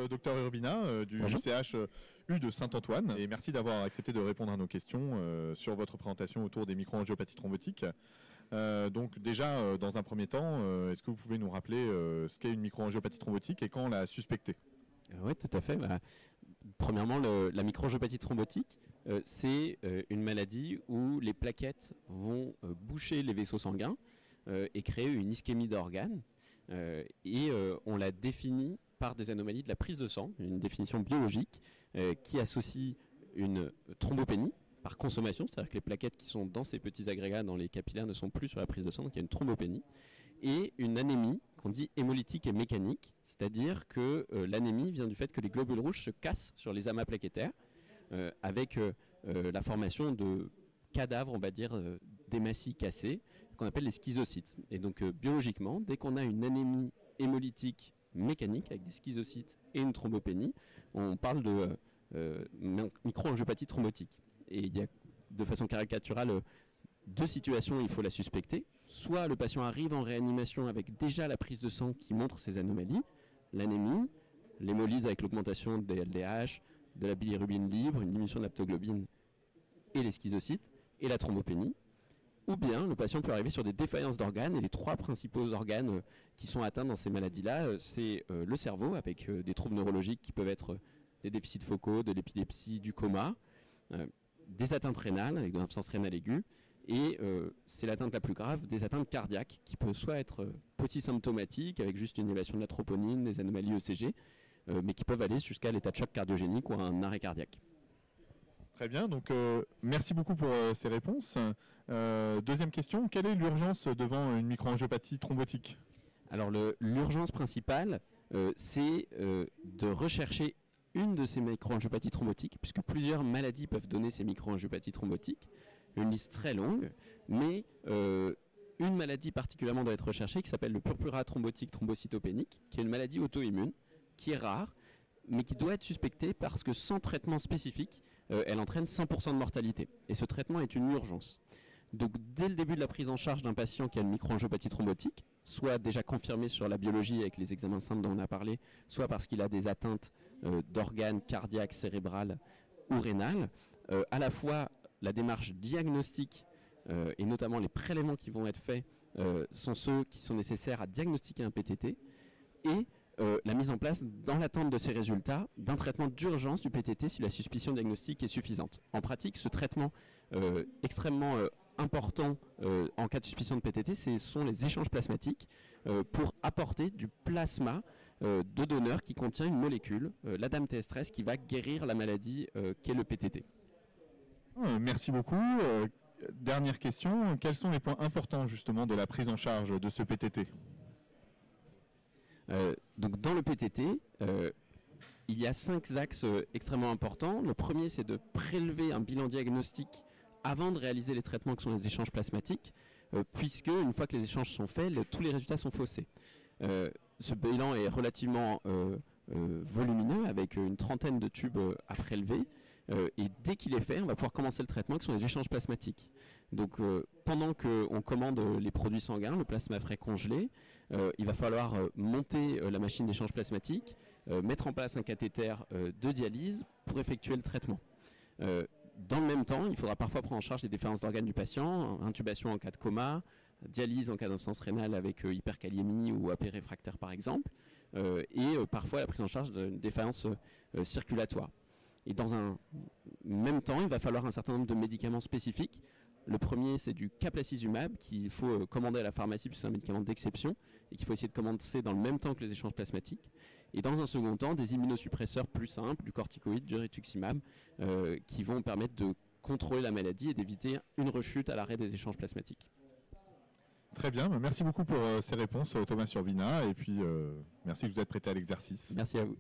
docteur Urbina du CHU de Saint-Antoine et merci d'avoir accepté de répondre à nos questions sur votre présentation autour des microangiopathies thrombotiques. Donc déjà, dans un premier temps, est-ce que vous pouvez nous rappeler ce qu'est une microangiopathie thrombotique et quand on l'a suspectée? Oui, tout à fait. Premièrement, la microangiopathie thrombotique, c'est une maladie où les plaquettes vont boucher les vaisseaux sanguins et créer une ischémie d'organes. On la définit par des anomalies de la prise de sang, une définition biologique qui associe une thrombopénie par consommation, c'est-à-dire que les plaquettes qui sont dans ces petits agrégats dans les capillaires ne sont plus sur la prise de sang, donc il y a une thrombopénie, et une anémie qu'on dit hémolytique et mécanique, c'est-à-dire que l'anémie vient du fait que les globules rouges se cassent sur les amas plaquettaires avec la formation de cadavres, on va dire, d'hématies cassées, qu'on appelle les schizocytes. Et donc biologiquement, dès qu'on a une anémie hémolytique mécanique avec des schizocytes et une thrombopénie, on parle de microangiopathie thrombotique. Et il y a de façon caricaturale deux situations où il faut la suspecter. Soit le patient arrive en réanimation avec déjà la prise de sang qui montre ces anomalies, l'anémie, l'hémolyse avec l'augmentation des LDH, de la bilirubine libre, une diminution de l'aptoglobine et les schizocytes, et la thrombopénie. Ou bien le patient peut arriver sur des défaillances d'organes, et les trois principaux organes qui sont atteints dans ces maladies-là, c'est le cerveau, avec des troubles neurologiques qui peuvent être des déficits focaux, de l'épilepsie, du coma, des atteintes rénales, avec de l'insuffisance rénale aiguë, et c'est l'atteinte la plus grave, des atteintes cardiaques, qui peut soit être polysymptomatiques, avec juste une élévation de la troponine, des anomalies ECG, mais qui peuvent aller jusqu'à l'état de choc cardiogénique ou à un arrêt cardiaque. Très bien, donc merci beaucoup pour ces réponses. Deuxième question, quelle est l'urgence devant une microangiopathie thrombotique? Alors l'urgence principale, c'est de rechercher une de ces microangiopathies thrombotiques, puisque plusieurs maladies peuvent donner ces microangiopathies thrombotiques, une liste très longue, mais une maladie particulièrement doit être recherchée qui s'appelle le purpura thrombotique thrombocytopénique, qui est une maladie auto-immune, qui est rare, mais qui doit être suspectée parce que sans traitement spécifique, elle entraîne 100% de mortalité. Et ce traitement est une urgence. Donc dès le début de la prise en charge d'un patient qui a une microangiopathie thrombotique, soit déjà confirmé sur la biologie avec les examens simples dont on a parlé, soit parce qu'il a des atteintes d'organes cardiaques, cérébrales ou rénales, à la fois la démarche diagnostique et notamment les prélèvements qui vont être faits sont ceux qui sont nécessaires à diagnostiquer un PTT et la mise en place, dans l'attente de ces résultats, d'un traitement d'urgence du PTT si la suspicion diagnostique est suffisante. En pratique, ce traitement extrêmement important en cas de suspicion de PTT, ce sont les échanges plasmatiques pour apporter du plasma de donneur qui contient une molécule, l'ADAMTS13, qui va guérir la maladie qu'est le PTT. Merci beaucoup. Dernière question, quels sont les points importants justement de la prise en charge de ce PTT? Donc dans le PTT, il y a 5 axes extrêmement importants. Le premier, c'est de prélever un bilan diagnostique avant de réaliser les traitements que sont les échanges plasmatiques, puisque une fois que les échanges sont faits, tous les résultats sont faussés. Ce bilan est relativement volumineux, avec une trentaine de tubes à prélever, et dès qu'il est fait, on va pouvoir commencer le traitement qui sont les échanges plasmatiques. Donc pendant qu'on commande les produits sanguins, le plasma frais congelé, il va falloir monter la machine d'échange plasmatique, mettre en place un cathéter de dialyse pour effectuer le traitement. Dans le même temps, il faudra parfois prendre en charge les défaillances d'organes du patient, intubation en cas de coma, dialyse en cas d'insuffisance rénale avec hyperkaliémie ou AP réfractaire par exemple, et parfois la prise en charge d'une défaillance circulatoire. Et dans un même temps, il va falloir un certain nombre de médicaments spécifiques. Le premier, c'est du caplacizumab qu'il faut commander à la pharmacie, puisque c'est un médicament d'exception et qu'il faut essayer de commander dans le même temps que les échanges plasmatiques. Et dans un second temps, des immunosuppresseurs plus simples, du corticoïde, du rituximab, qui vont permettre de contrôler la maladie et d'éviter une rechute à l'arrêt des échanges plasmatiques. Très bien, merci beaucoup pour ces réponses Thomas Urbina et puis merci de vous être prêté à l'exercice. Merci à vous.